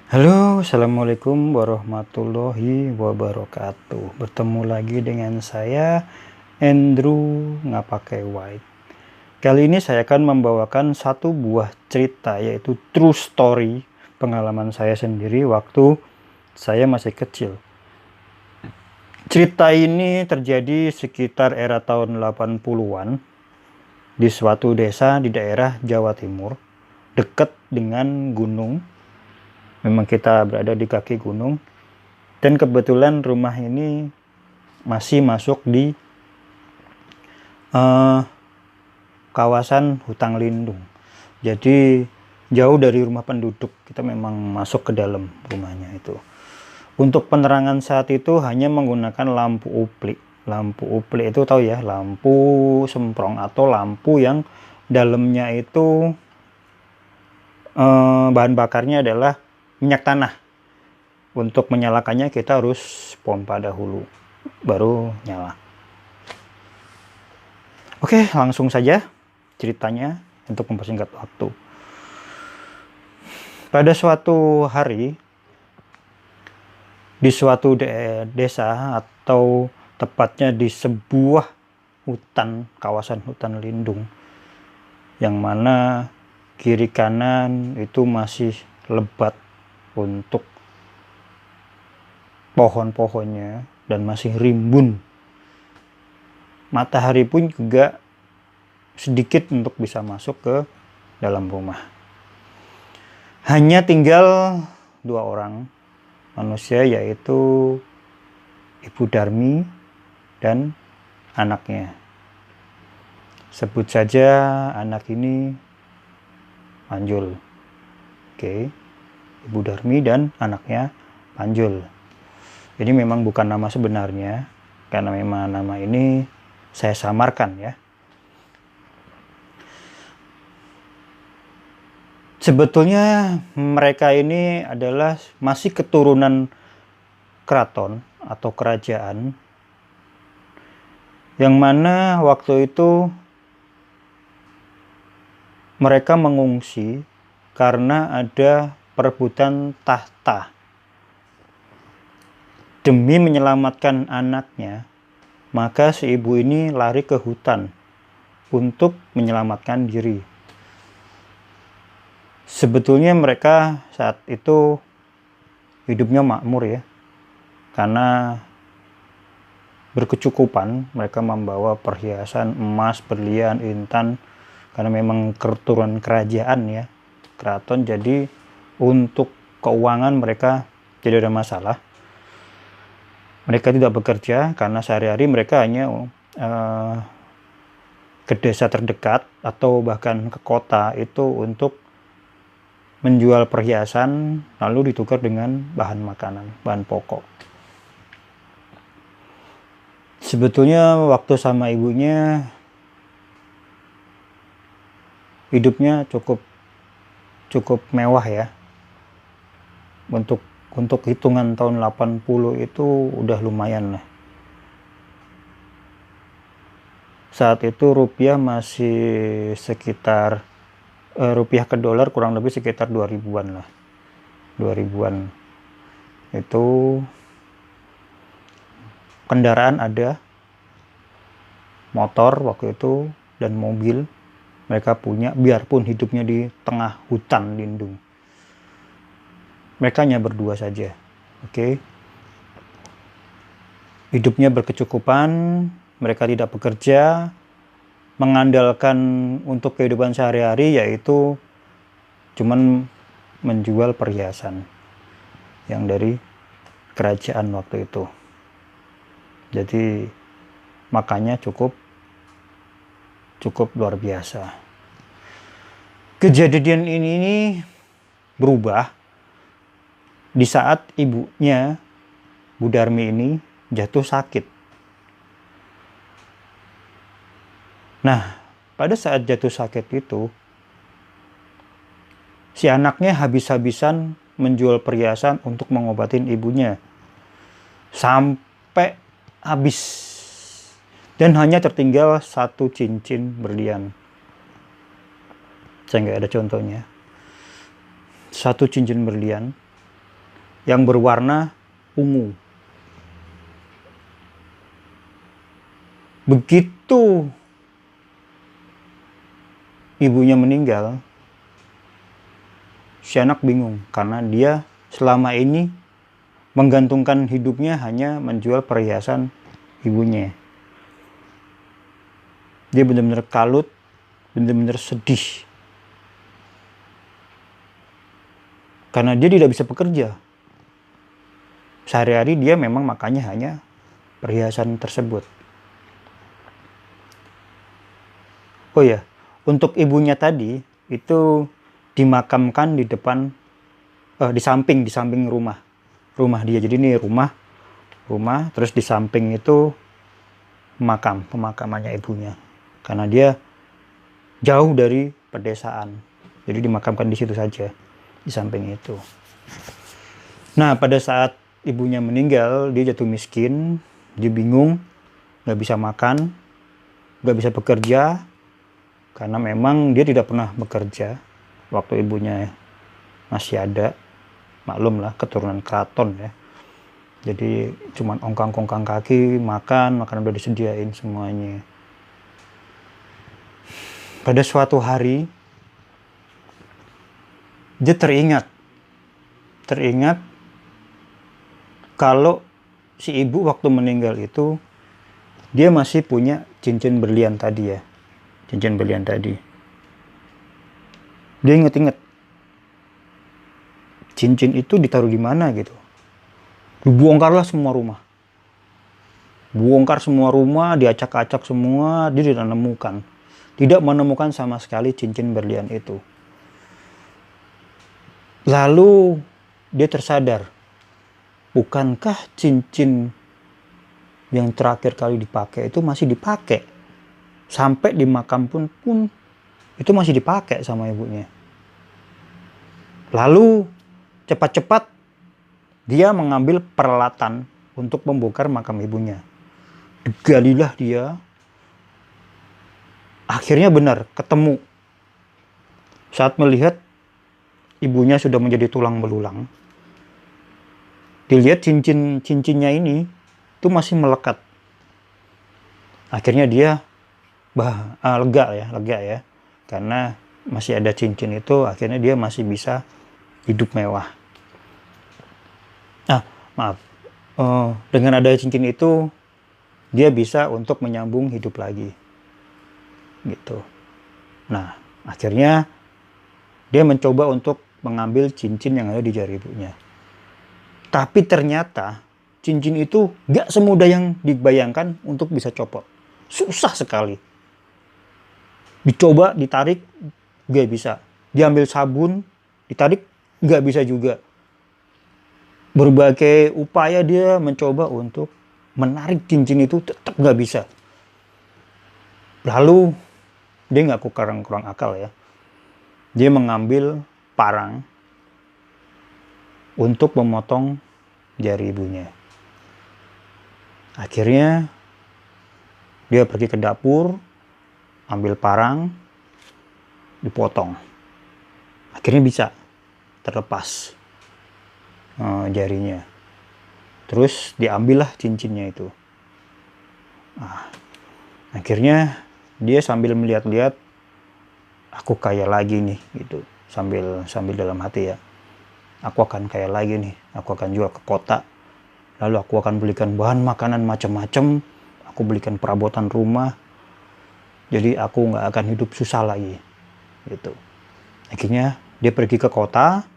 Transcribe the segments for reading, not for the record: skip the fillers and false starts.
Halo, assalamualaikum warahmatullahi wabarakatuh. Bertemu lagi dengan saya, Andrew Ngapakai White. Kali ini saya akan membawakan satu buah cerita, yaitu true story pengalaman saya sendiri waktu saya masih kecil. Cerita ini terjadi sekitar era tahun 80-an di suatu desa di daerah Jawa Timur, dekat dengan gunung. Memang kita berada di kaki gunung, dan kebetulan rumah ini masih masuk di kawasan hutan lindung. Jadi jauh dari rumah penduduk, kita memang masuk ke dalam rumahnya itu. Untuk penerangan saat itu hanya menggunakan lampu uplik. Lampu uplik itu tahu ya, lampu semprong atau lampu yang dalamnya itu bahan bakarnya adalah minyak tanah. Untuk menyalakannya kita harus pompa dahulu, baru nyala. Oke, langsung saja ceritanya untuk mempersingkat waktu. Pada suatu hari, di suatu desa atau tepatnya di sebuah hutan, kawasan hutan lindung, yang mana kiri kanan itu masih lebat untuk pohon-pohonnya dan masih rimbun. Matahari pun juga sedikit untuk bisa masuk ke dalam rumah. Hanya tinggal dua orang manusia, yaitu Ibu Darmi dan anaknya. Sebut saja anak ini Panjul. Oke, Ibu Darmi dan anaknya Panjul. Ini memang bukan nama sebenarnya, karena memang nama ini saya samarkan ya. Sebetulnya mereka ini adalah masih keturunan keraton atau kerajaan, yang mana waktu itu mereka mengungsi karena ada perebutan tahta. Demi menyelamatkan anaknya, maka si ibu ini lari ke hutan untuk menyelamatkan diri. Sebetulnya mereka saat itu hidupnya makmur ya, karena berkecukupan. Mereka membawa perhiasan emas, berlian, intan, karena memang keturunan kerajaan ya, keraton. Jadi untuk keuangan mereka tidak ada masalah. Mereka tidak bekerja karena sehari-hari mereka hanya ke desa terdekat atau bahkan ke kota itu untuk menjual perhiasan, lalu ditukar dengan bahan makanan, bahan pokok. Sebetulnya waktu sama ibunya hidupnya cukup mewah ya. Untuk hitungan tahun 80 itu udah lumayan lah. Saat itu rupiah masih sekitar rupiah ke dolar kurang lebih sekitar 2000-an lah. 2000-an. Itu kendaraan ada, motor waktu itu dan mobil mereka punya, biarpun hidupnya di tengah hutan lindung. Mereka hanya berdua saja. Oke. Hidupnya berkecukupan, mereka tidak bekerja, mengandalkan untuk kehidupan sehari-hari yaitu cuman menjual perhiasan yang dari kerajaan waktu itu. Jadi makanya cukup luar biasa. Kejadian ini berubah di saat ibunya, Bu Darmi ini, jatuh sakit. Nah, pada saat jatuh sakit itu, si anaknya habis-habisan menjual perhiasan untuk mengobatin ibunya. Sampai habis. Dan hanya tertinggal satu cincin berlian. Saya nggak ada contohnya. Satu cincin berlian yang berwarna ungu. Begitu ibunya meninggal, si anak bingung karena dia selama ini menggantungkan hidupnya hanya menjual perhiasan ibunya. Dia benar-benar kalut, benar-benar sedih. Karena dia tidak bisa bekerja. Sehari-hari dia memang makannya hanya perhiasan tersebut. Oh ya, untuk ibunya tadi itu dimakamkan di depan, di samping rumah dia. Jadi ini rumah, terus di samping itu pemakamannya ibunya. Karena dia jauh dari pedesaan, jadi dimakamkan di situ saja, di samping itu. Nah, pada saat ibunya meninggal, dia jatuh miskin, dia bingung, nggak bisa makan, nggak bisa bekerja, karena memang dia tidak pernah bekerja waktu ibunya masih ada. Maklum lah, keturunan keraton ya. Jadi cuman ongkang-ongkang kaki, makanan udah disediain semuanya. Pada suatu hari, dia teringat kalau si ibu waktu meninggal itu, dia masih punya cincin berlian tadi ya. Cincin berlian tadi. Dia inget-inget. Cincin itu ditaruh di mana gitu. Dibongkarlah semua rumah. Bongkar semua rumah, diacak-acak semua, dia tidak menemukan. Tidak menemukan sama sekali cincin berlian itu. Lalu dia tersadar, bukankah cincin yang terakhir kali dipakai itu masih dipakai? Sampai di makam pun itu masih dipakai sama ibunya. Lalu cepat-cepat dia mengambil peralatan untuk membongkar makam ibunya. Digalilah dia. Akhirnya benar, ketemu. Saat melihat ibunya sudah menjadi tulang belulang, dilihat cincinnya ini itu masih melekat. Akhirnya dia lega ya, karena masih ada cincin itu. Akhirnya dia masih bisa hidup mewah. Dengan ada cincin itu, dia bisa untuk menyambung hidup lagi gitu. Nah, akhirnya dia mencoba untuk mengambil cincin yang ada di jari ibunya. Tapi ternyata cincin itu gak semudah yang dibayangkan untuk bisa copot. Susah sekali. Dicoba, ditarik, gak bisa. Diambil sabun, ditarik, gak bisa juga. Berbagai upaya dia mencoba untuk menarik cincin itu, tetap gak bisa. Lalu dia gak kurang akal ya. Dia mengambil parang untuk memotong jari ibunya. Akhirnya dia pergi ke dapur, ambil parang, dipotong. Akhirnya bisa terlepas jarinya. Terus diambillah cincinnya itu. Akhirnya dia sambil melihat-lihat, aku kaya lagi nih gitu. Sambil dalam hati ya, aku akan kaya lagi nih. Aku akan jual ke kota. Lalu aku akan belikan bahan makanan macam-macam. Aku belikan perabotan rumah. Jadi aku nggak akan hidup susah lagi gitu. Akhirnya dia pergi ke kota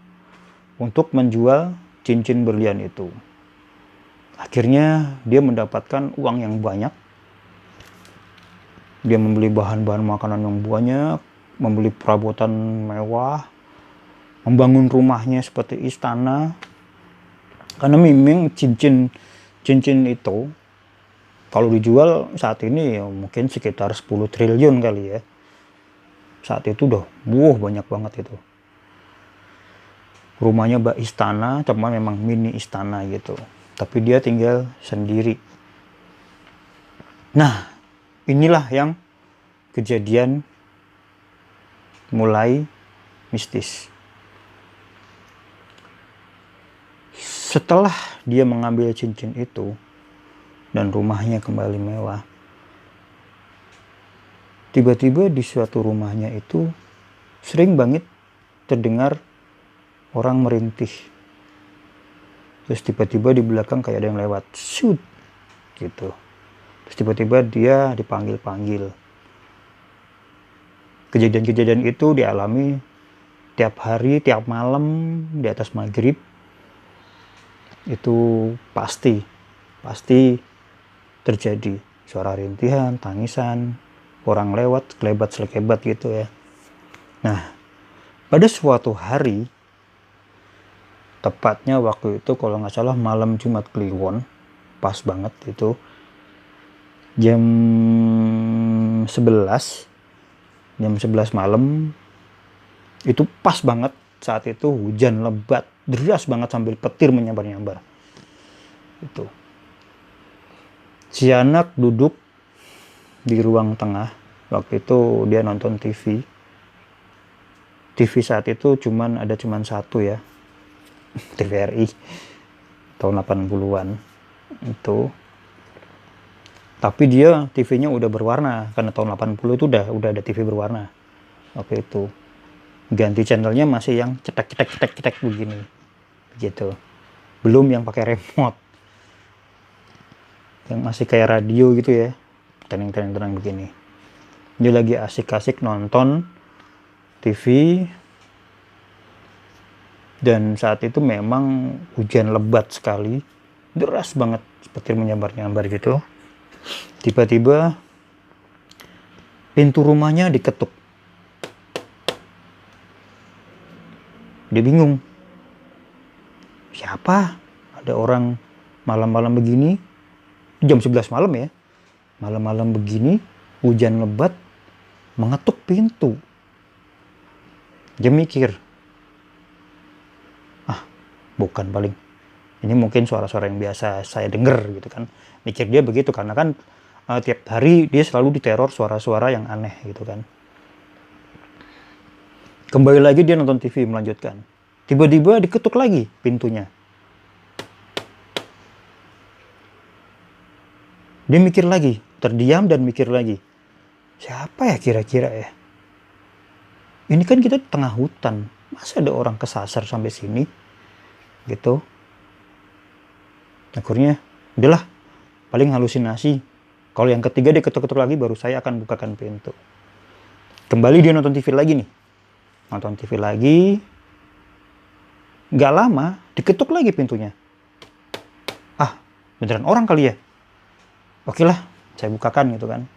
untuk menjual cincin berlian itu. Akhirnya dia mendapatkan uang yang banyak. Dia membeli bahan-bahan makanan yang banyak, membeli perabotan mewah, membangun rumahnya seperti istana. Karena memang cincin itu kalau dijual saat ini ya mungkin sekitar 10 triliun kali ya. Saat itu udah banyak banget itu. Rumahnya bak istana, cuma memang mini istana gitu. Tapi dia tinggal sendiri. Nah, inilah yang kejadian mulai mistis. Setelah dia mengambil cincin itu dan rumahnya kembali mewah, tiba-tiba di suatu rumahnya itu sering banget terdengar orang merintih. Terus tiba-tiba di belakang kayak ada yang lewat, shoot gitu. Terus tiba-tiba dia dipanggil-panggil. Kejadian-kejadian itu dialami tiap hari, tiap malam di atas maghrib. Itu pasti terjadi. Suara rintihan, tangisan, orang lewat, kelebat-selekebat gitu ya. Nah, pada suatu hari, tepatnya waktu itu kalau nggak salah malam Jumat Kliwon, pas banget itu, jam 11 malam, itu pas banget saat itu hujan lebat, deras banget sambil petir menyambar-nyambar. Itu. Si anak duduk di ruang tengah, waktu itu dia nonton TV. TV saat itu ada cuman satu ya, TVRI tahun 80-an itu. Tapi dia TV-nya udah berwarna karena tahun 80 itu udah ada TV berwarna. Waktu itu ganti channelnya masih yang cetek begini. Gitu. Belum yang pakai remote. Yang masih kayak radio gitu ya. Tenang begini. Dia lagi asik-asik nonton TV. Dan saat itu memang hujan lebat sekali. Deras banget, seperti menyambar-nyambar gitu. Tiba-tiba pintu rumahnya diketuk. Dia bingung. Siapa? Ada orang malam-malam begini, jam 11 malam ya. Malam-malam begini, hujan lebat, mengetuk pintu. Dia mikir, bukan paling. Ini mungkin suara-suara yang biasa saya dengar gitu kan. Mikir dia begitu karena kan tiap hari dia selalu diteror suara-suara yang aneh gitu kan. Kembali lagi dia nonton TV melanjutkan. Tiba-tiba diketuk lagi pintunya. Dia mikir lagi, terdiam dan mikir lagi. Siapa ya kira-kira ya? Ini kan kita di tengah hutan. Masa ada orang kesasar sampai sini? Gitu. Akhirnya, udahlah, paling halusinasi. Kalau yang ketiga dia ketuk-ketuk lagi, baru saya akan bukakan pintu. Kembali dia nonton TV lagi nih. Nonton TV lagi. Gak lama, diketuk lagi pintunya. Beneran orang kali ya? Oke lah, saya bukakan gitu kan.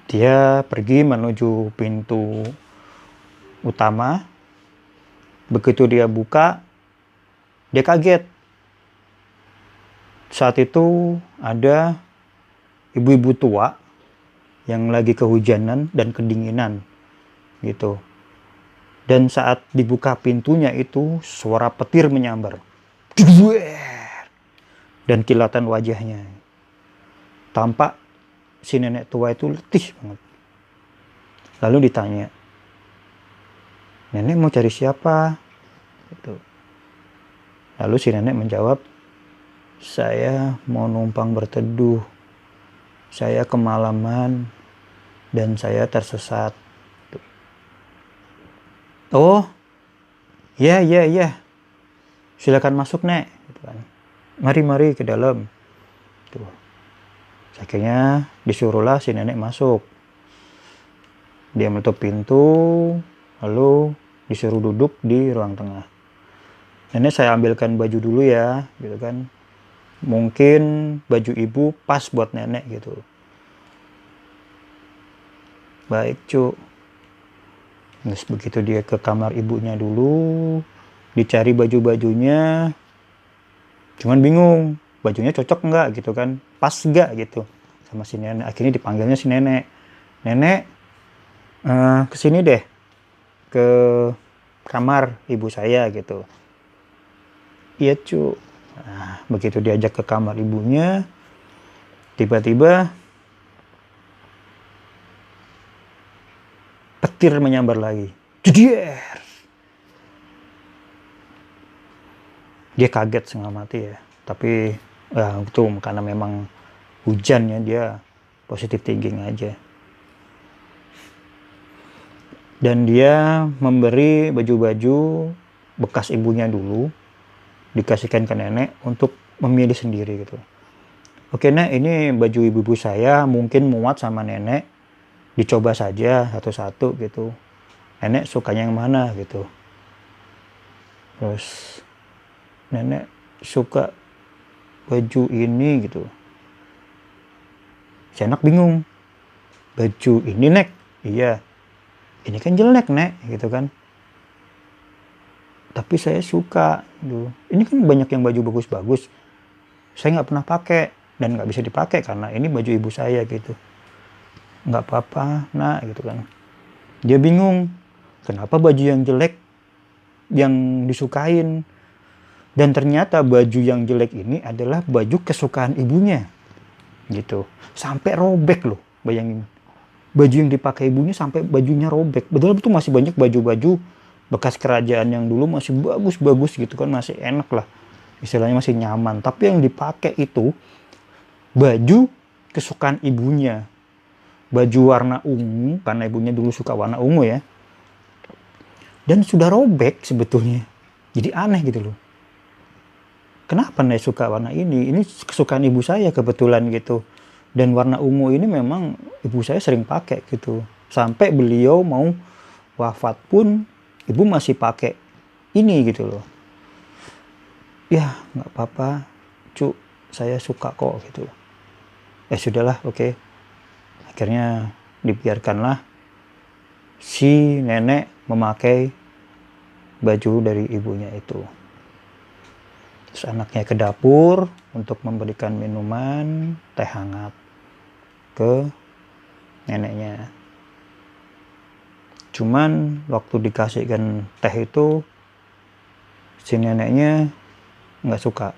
Dia pergi menuju pintu utama. Begitu dia buka, dia kaget. Saat itu ada ibu-ibu tua yang lagi kehujanan dan kedinginan gitu. Dan saat dibuka pintunya itu suara petir menyambar. Dan kilatan wajahnya. Tampak si nenek tua itu letih banget. Lalu ditanya, "Nenek mau cari siapa?" Gitu. Lalu si nenek menjawab, "Saya mau numpang berteduh. Saya kemalaman dan saya tersesat." "Oh, ya. Silakan masuk, Nek." Gitu kan. Mari ke dalam. Tuh. Akhirnya disuruhlah si nenek masuk. Dia menutup pintu, lalu disuruh duduk di ruang tengah. "Nenek, saya ambilkan baju dulu ya," gitu kan. Mungkin baju ibu pas buat nenek gitu. "Baik, Cuk." Terus begitu dia ke kamar ibunya dulu, dicari baju-bajunya, cuman bingung, bajunya cocok nggak gitu kan, pas nggak gitu sama si nenek. Akhirnya dipanggilnya si nenek. "Nenek, kesini deh, ke kamar ibu saya," gitu. "Iya, Cuk." Nah, begitu diajak ke kamar ibunya, tiba-tiba petir menyambar lagi. Jeder. Dia kaget setengah mati ya, tapi ya itu karena memang hujan ya, dia positive thinking aja. Dan dia memberi baju-baju bekas ibunya dulu, dikasihkan ke nenek untuk memilih sendiri gitu. Oke Nek, ini baju ibu-ibu saya mungkin muat sama nenek, dicoba saja satu-satu gitu. Nenek sukanya yang mana gitu. Terus nenek suka baju ini gitu. Si anak bingung. Baju ini Nek? Iya. Ini kan jelek Nek gitu kan. Tapi saya suka gitu. Ini kan banyak yang baju bagus-bagus. Saya nggak pernah pakai dan nggak bisa dipakai karena ini baju ibu saya gitu. Nggak apa-apa nak gitu kan. Dia bingung. Kenapa baju yang jelek yang disukain? Dan ternyata baju yang jelek ini adalah baju kesukaan ibunya. Gitu. Sampai robek loh, bayangin. Baju yang dipakai ibunya sampai bajunya robek. Betul itu masih banyak baju-baju bekas kerajaan yang dulu masih bagus-bagus gitu kan, masih enak lah. Istilahnya masih nyaman. Tapi yang dipakai itu baju kesukaan ibunya. Baju warna ungu, karena ibunya dulu suka warna ungu ya. Dan sudah robek sebetulnya. Jadi aneh gitu loh. Kenapa Nek suka warna ini? Ini kesukaan ibu saya kebetulan gitu. Dan warna ungu ini memang ibu saya sering pakai gitu. Sampai beliau mau wafat pun ibu masih pakai ini gitu loh. Ya nggak apa-apa, Cuk, saya suka kok gitu. Sudahlah, oke. Akhirnya dibiarkanlah si nenek memakai baju dari ibunya itu. Terus anaknya ke dapur untuk memberikan minuman teh hangat ke neneknya. Cuman waktu dikasihkan teh itu si neneknya nggak suka.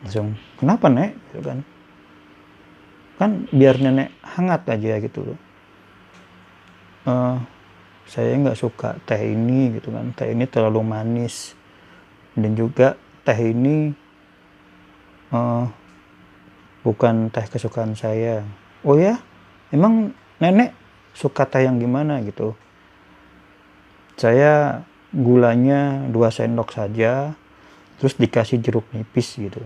Langsung, kenapa Nek? Gitu kan. Kan biar nenek hangat aja gitu loh. Saya nggak suka teh ini gitu kan. Teh ini terlalu manis. Dan juga teh ini bukan teh kesukaan saya. Oh ya? Emang nenek suka teh yang gimana gitu? Saya gulanya 2 sendok saja, terus dikasih jeruk nipis gitu.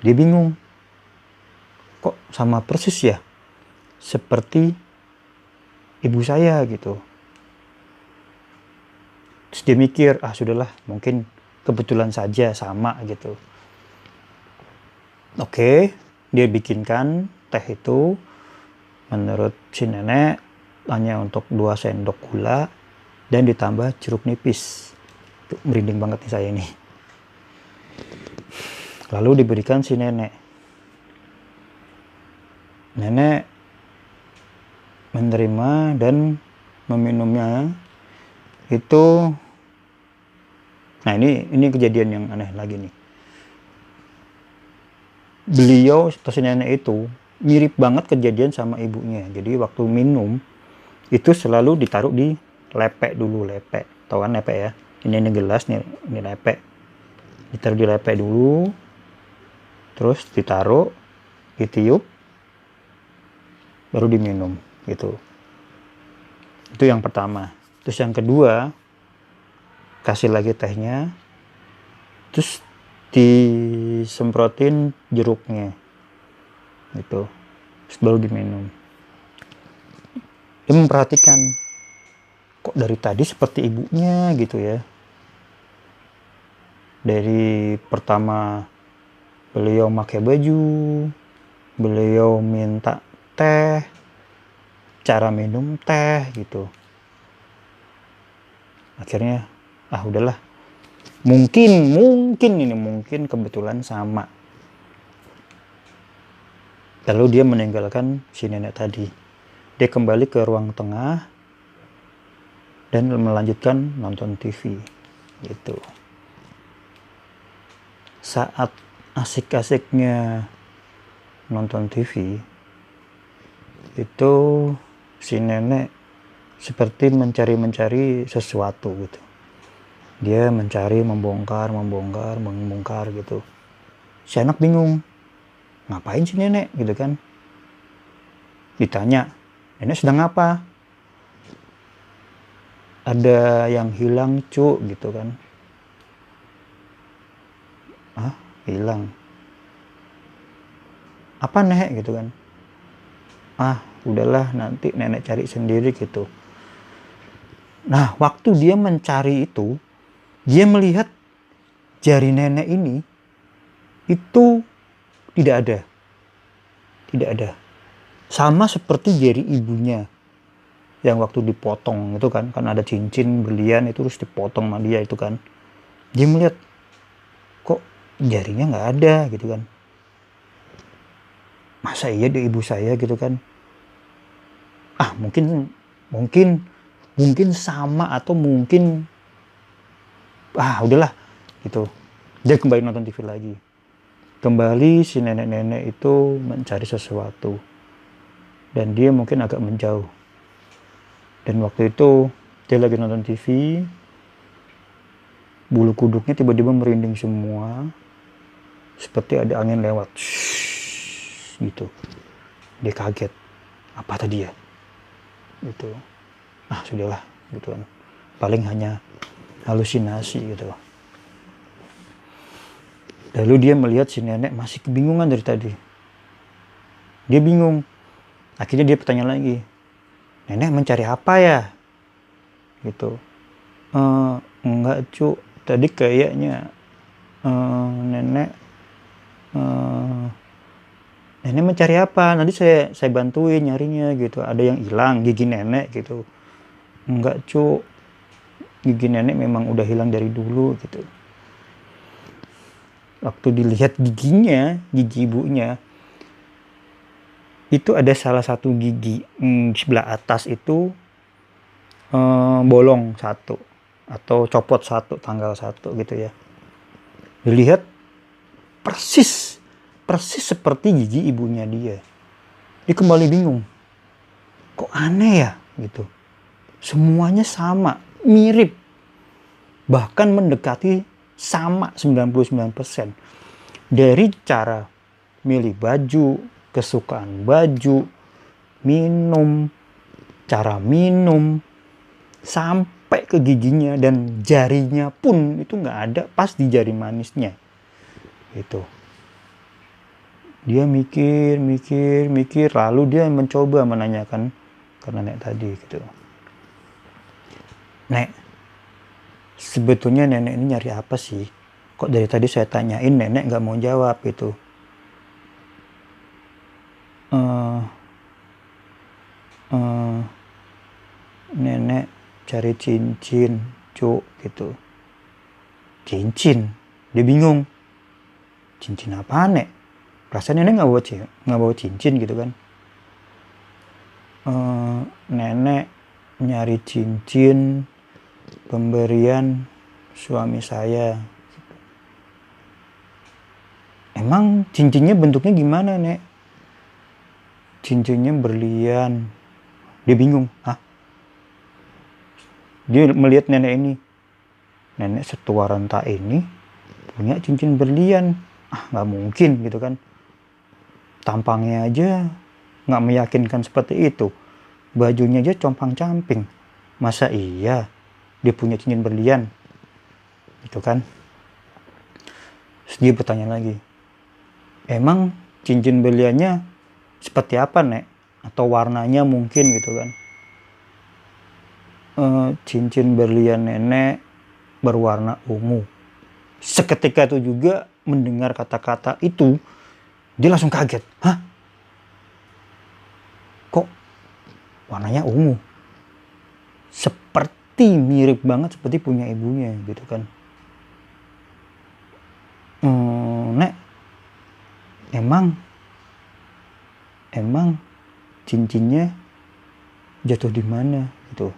Dia bingung. Kok sama persis ya? Seperti ibu saya gitu. Terus dia mikir, sudahlah, mungkin kebetulan saja sama gitu. Oke, dia bikinkan teh itu menurut si nenek hanya untuk 2 sendok gula dan ditambah jeruk nipis. Tuh, merinding banget nih saya ini. Lalu diberikan si nenek. Nenek menerima dan meminumnya. Itu, nah ini kejadian yang aneh lagi nih. Beliau atau si nenek itu mirip banget kejadian sama ibunya. Jadi waktu minum itu selalu ditaruh di lepek dulu, lepek. Tahu kan lepek ya? Ini gelas nih, ini lepek. Ditaruh di lepek dulu, terus ditaruh, ditiup, baru diminum gitu. Itu yang pertama. Terus yang kedua, kasih lagi tehnya, terus disemprotin jeruknya gitu, terus baru diminum. Dia memperhatikan, kok dari tadi seperti ibunya gitu ya. Dari pertama beliau pakai baju, beliau minta teh, cara minum teh gitu. Akhirnya udahlah, mungkin kebetulan sama. Lalu dia meninggalkan si nenek tadi. Dia kembali ke ruang tengah dan melanjutkan nonton TV gitu. Saat asik-asiknya nonton TV itu si nenek seperti mencari-mencari sesuatu gitu. Dia mencari, membongkar gitu. Si anak bingung, ngapain sih nenek gitu kan. Ditanya, nenek sedang apa? Ada yang hilang cu gitu kan. Ah, hilang. Apa nenek gitu kan. Ah, udahlah nanti nenek cari sendiri gitu. Nah, waktu dia mencari itu, dia melihat jari nenek ini itu tidak ada. Tidak ada. Sama seperti jari ibunya yang waktu dipotong itu kan ada cincin berlian itu terus dipotong sama dia itu kan. Dia melihat kok jarinya nggak ada gitu kan. Masa iya dia ibu saya gitu kan. Ah, mungkin sama atau mungkin udahlah gitu. Dia kembali nonton TV lagi. Kembali si nenek-nenek itu mencari sesuatu. Dan dia mungkin agak menjauh. Dan waktu itu dia lagi nonton TV. Bulu kuduknya tiba-tiba merinding semua. Seperti ada angin lewat. Gitu. Dia kaget. Apa tadi ya? Gitu. Ah, sudahlah gitu kan. Paling hanya halusinasi gitu. Lalu dia melihat si nenek masih kebingungan dari tadi. Dia bingung. Akhirnya dia bertanya lagi. Nenek mencari apa ya? Gitu. Enggak cu. Tadi kayaknya nenek mencari apa? Nanti saya bantuin nyarinya gitu. Ada yang hilang gigi nenek gitu. Enggak cu. Gigi nenek memang udah hilang dari dulu gitu. Waktu dilihat giginya, gigi ibunya, itu ada salah satu gigi sebelah atas itu bolong satu atau copot satu tanggal 1 gitu ya. Dilihat persis seperti gigi ibunya dia. Dia kembali bingung. Kok aneh ya gitu. Semuanya sama, mirip. Bahkan mendekati sama 99%. Dari cara milih baju, kesukaan baju, minum, cara minum, sampai ke giginya dan jarinya pun itu nggak ada pas di jari manisnya. Gitu. Dia mikir, lalu dia mencoba menanyakan ke nenek tadi gitu. Nek, sebetulnya nenek ini nyari apa sih? Kok dari tadi saya tanyain nenek nggak mau jawab gitu. Nenek cari cincin, cuk gitu. Cincin? Dia bingung. Cincin apa nek? Perasaan nenek nggak bawa cincin gitu kan? Nenek nyari cincin pemberian suami saya. Emang cincinnya bentuknya gimana nek? Cincinnya berlian. Dia bingung. Hah? Dia melihat nenek ini. Nenek setua renta ini punya cincin berlian. Ah, nggak mungkin gitu kan. Tampangnya aja nggak meyakinkan seperti itu. Bajunya aja compang-camping. Masa iya dia punya cincin berlian? Gitu kan. Terus dia bertanya lagi. Emang cincin berliannya seperti apa nek? Atau warnanya mungkin gitu kan. Cincin berlian nenek berwarna ungu. Seketika itu juga mendengar kata-kata itu, dia langsung kaget. Hah? Kok warnanya ungu? Seperti mirip banget seperti punya ibunya gitu kan. Nek, emang cincinnya jatuh di mana gitu.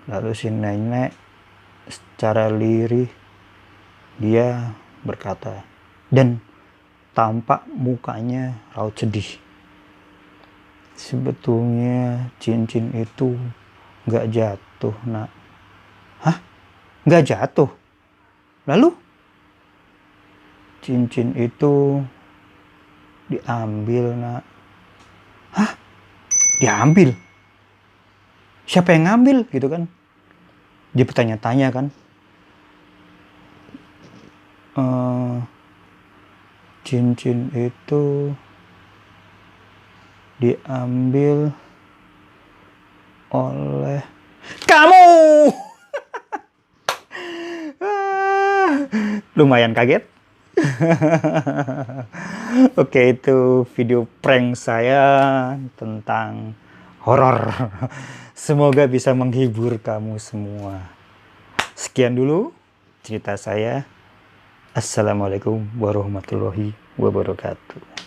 Lalu si nenek secara lirih dia berkata dan tampak mukanya raut sedih. Sebetulnya cincin itu nggak jatuh nak. Hah? nggak jatuh. Lalu cincin itu diambil, nak. Hah? Diambil? Siapa yang ngambil gitu kan? Dia bertanya-tanya kan. Cincin itu diambil oleh kamu. Lumayan kaget. Oke, itu video prank saya tentang horor. Semoga bisa menghibur kamu semua. Sekian dulu cerita saya. Assalamualaikum warahmatullahi wabarakatuh.